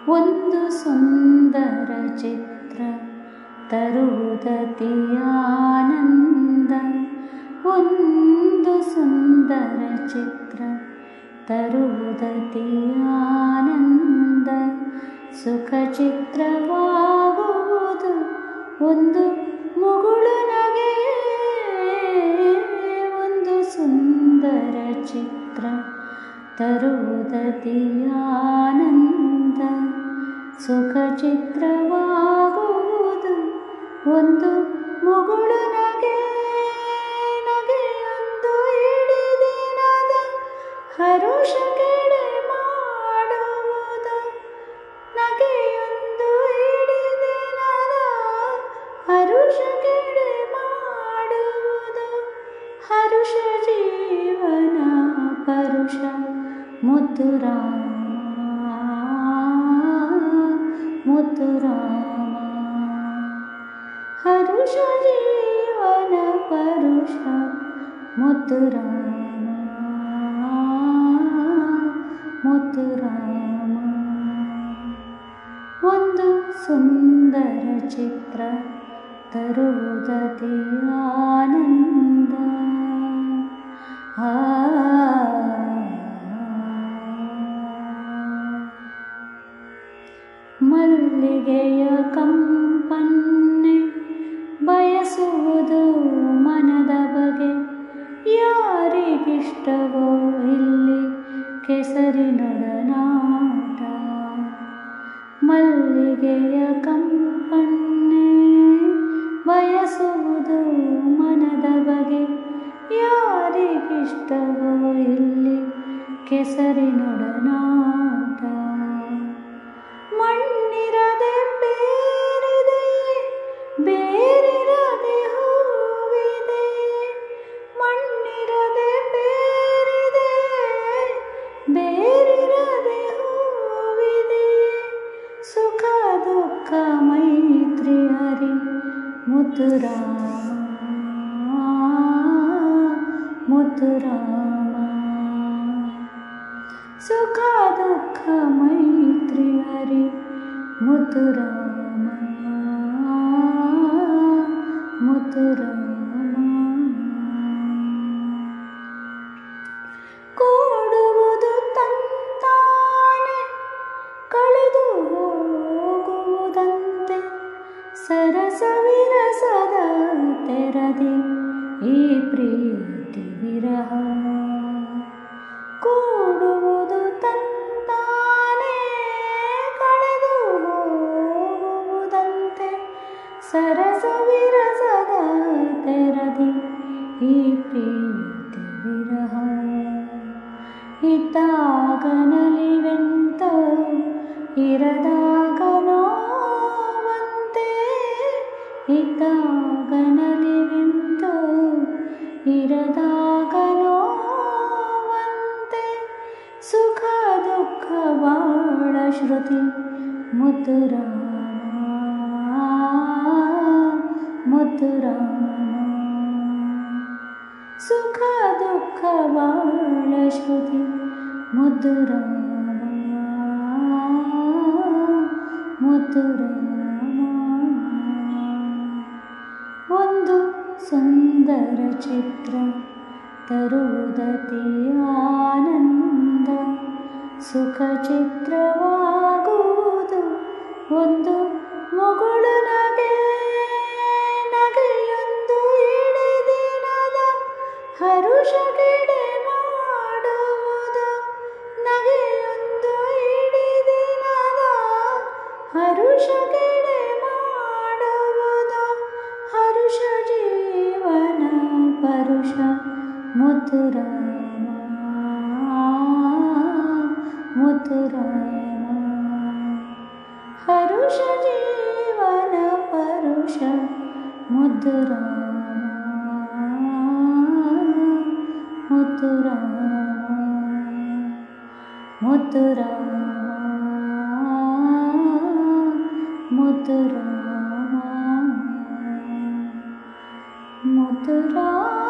ಒಂದು ಸುಂದರ ಚಿತ್ರ ತರುವುದತಿ ಆನಂದ. ಒಂದು ಸುಂದರ ಚಿತ್ರ ತರುವುದತಿ ಆನಂದ. ಸುಖ ಚಿತ್ರವಾಗುವುದು ಒಂದು ಮುಗುಳು ನಗೆ. ಒಂದು ಸುಂದರ ಚಿತ್ರ ತರುವುದತಿ ಆನಂದ. ಸುಖ ಚಿತ್ರವಾಗುವುದು ಒಂದು ಮುಗುಳು ನಗೆ. ನಗೆಯೊಂದು ಇಡೀ ದಿನದ ಹರುಷ ಕೆಡೆ ಮಾಡುವುದು. ನಗೆಯೊಂದು ಇಡೀ ದಿನದ ಹರುಷ ಕೆಡೆ ಮಾಡುವುದು. ಹರುಷ ಜೀವನ ಪರುಷ ಮುದ್ದು ರಾಮ, ಮುದ್ದು ರಾಮ. ಹರುಷ ಜೀವನ ಪರುಷ ಮುದ್ದು ರಾಮ, ಮುದ್ದು ರಾಮ. ಒಂದು ಸುಂದರ ಚಿತ್ರ ತರುವುದತಿ ಆನಂದ. ಮಲ್ಲಿಗೆಯ ಕಂಪನ್ನೆ ಬಯಸುವುದು ಮನದ ಬಗೆ. ಯಾರಿಗಿಷ್ಟವೋ ಇಲ್ಲಿ ಕೆಸರಿನೊಡನಾಟ. ಮಲ್ಲಿಗೆಯ ಕಂಪನ್ನೆ ಬಯಸುವುದು ಮನದ ಬಗೆ. ಯಾರಿಗಿಷ್ಟವೋ ಇಲ್ಲಿ ಕೆಸರಿನೊಡನಾಟ. ಮಣ್ಣಿರದೆ ಬೇರಿದೆ, ಬೇರಿರದೆ ಹೂವಿದೆ. ಮಣ್ಣಿರದೆ ಬೇರಿದೆ, ಬೇರಿರದೆ ಹೂವಿದೆ. ಸುಖ ದುಃಖ ಮೈತ್ರಿ ಹರಿ ಮುದ್ದು ರಾಮ, ಮುದ್ದು ರಾಮ. ಸುಖ ದುಃಖ ಮೈತ್ರಿ ಹರಿ ಮುದ್ದು ರಾಮ, ಮುದ್ದು ರಾಮ. ಕೂಡುವುದು ತಂತಾನೆ ಕಳೆದು ಹೋಗುವುದಂತೆ. ಸರಸವಿರಸದ ತೆರದಿ ಈ ಪ್ರೀತಿ ವಿರಹ. ಕೂಡುವುದು ತಂತಾನೆ ಕಳೆದು ಹೋಗುವುದಂತೆ. ಸರಸವಿರಸದ ತೆರದಿ ಈ ಪ್ರೀತಿ ವಿರಹ. ಇದ್ದಾಗ ನಲಿವೆಂತೋ ಇರದಾಗ ನೋವಂತೆ. ಇದ್ದಾಗ ನಲಿವೆಂತೋ ಇರದಾಗ ನೋವಂತೆ. ಸುಖ ದುಃಖ ಬಾಳ ಶ್ರುತಿ ಮುದ್ದು ರಾಮ, ಮುದ್ದು ರಾಮ. ಸುಖ ದುಃಖ ಬಾಳ ಶ್ರುತಿ ಮುದ್ದು ರಾಮ, ಮುದ್ದು ರಾಮ. ಒಂದು ಸುಂದರ ಚಿತ್ರ ತರುವುದತಿ ಆನಂದ. ಸುಖ ಚಿತ್ರವಾಗುವುದು ಒಂದು ಮುಗುಳು ನಗೆ. ನಗೆಯೊಂದು ಇಡೀ ದಿನದ ಹರುಷ ಕೆಡೆ ಮಾಡುವುದು. ನಗೆಯೊಂದು ಇಡೀ ದಿನದ ಹರುಷ ಕೆಡೆ ಮಾಡುವುದು. ಹರುಷ ಜೀವನ ಪರುಷ ಮುದ್ದು ರಾಮ, ಮುದ್ದು ರಾಮ. ಹರುಷ ಜೀವನ ಪರುಷ ಮುದ್ದು ರಾಮ, ಮುದ್ದು ರಾಮ, ಮುದ್ದು ರಾಮ, ಮುದ್ದು ರಾಮ, ಮುದ್ದು ರಾಮ.